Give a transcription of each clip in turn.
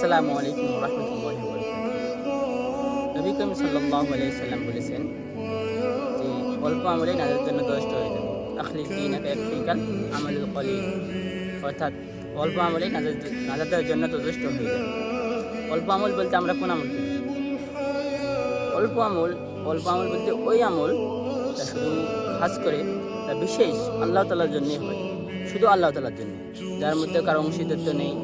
আসসালামু আলাইকুম ওয়া রাহমাতুল্লাহি ওয়া বারাকাতুহু। নবী করিম সাল্লাল্লাহু আলাইহি সাল্লাম বলেছেন যে অল্প আমলে নাজাতের জন্য যথেষ্ট হয়ে যাবে। আখলিস দীনাকা ইয়াকফিকাল আমালুল কলিল, অর্থাৎ অল্প আমলেই নাজাতের জন্য যথেষ্ট হয়ে যাবে। অল্প আমল বলতে আমরা কোন আমল করছি? অল্প আমল বলতে ওই আমল তা শুধু খাস করে তা বিশেষ আল্লাহ তাআলার জন্যই হয়, শুধু আল্লাহ তাআলার জন্য, যার মধ্যে কারো অংশীদারিত্ব নেই।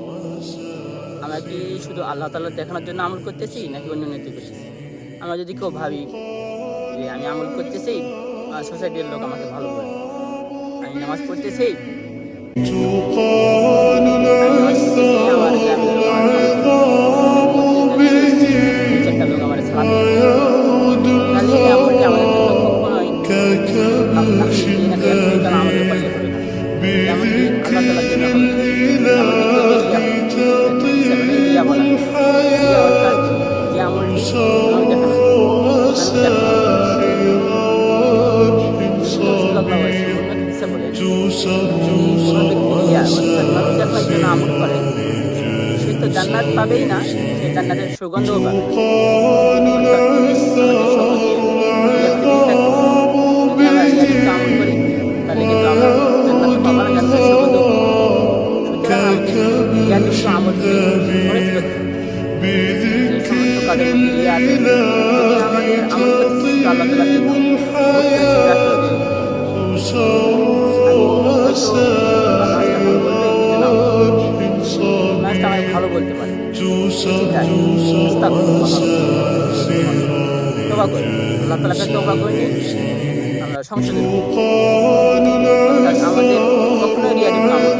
আমরা কি শুধু আল্লাহ তাআলা দেখানোর জন্য আমল করতেছি নাকি অন্য নীতি করতেছি? আমরা যদি কেউ ভাবি যে আমি আমল করতেছি সোসাইটির লোক আমাকে ভালো বলবে, আমি নামাজ পড়তেছি আমার গ্রামের লোক আমার সালাম দিবে, তাহলে এই আমলটি আমাদের জন্য কখনোই আমাদের করলে হবে না। যেমনটি আল্লাহ তাআলার জন্য যে আমলটি আমল করে সে তো জান্নাত পাবেই না, সে জান্নাতের সুগন্ধও পাবে। আমল করি তাহলে কিন্তু আমরা জান্নাত পাবো না, জান্নাতের সুগন্ধ। সুতরাং আমাদের আমল যে সমস্ত কাজের মধ্যে আছে আমাদের আমল করতে আল্লাহ তাআলার জন্য ভালো বলতে পারে। তওবা করি, আল্লাহ তাআলাকে তওবা করি, আমরা সংশোধন করি। আমাদের কখনোই রিয়াযুল আমল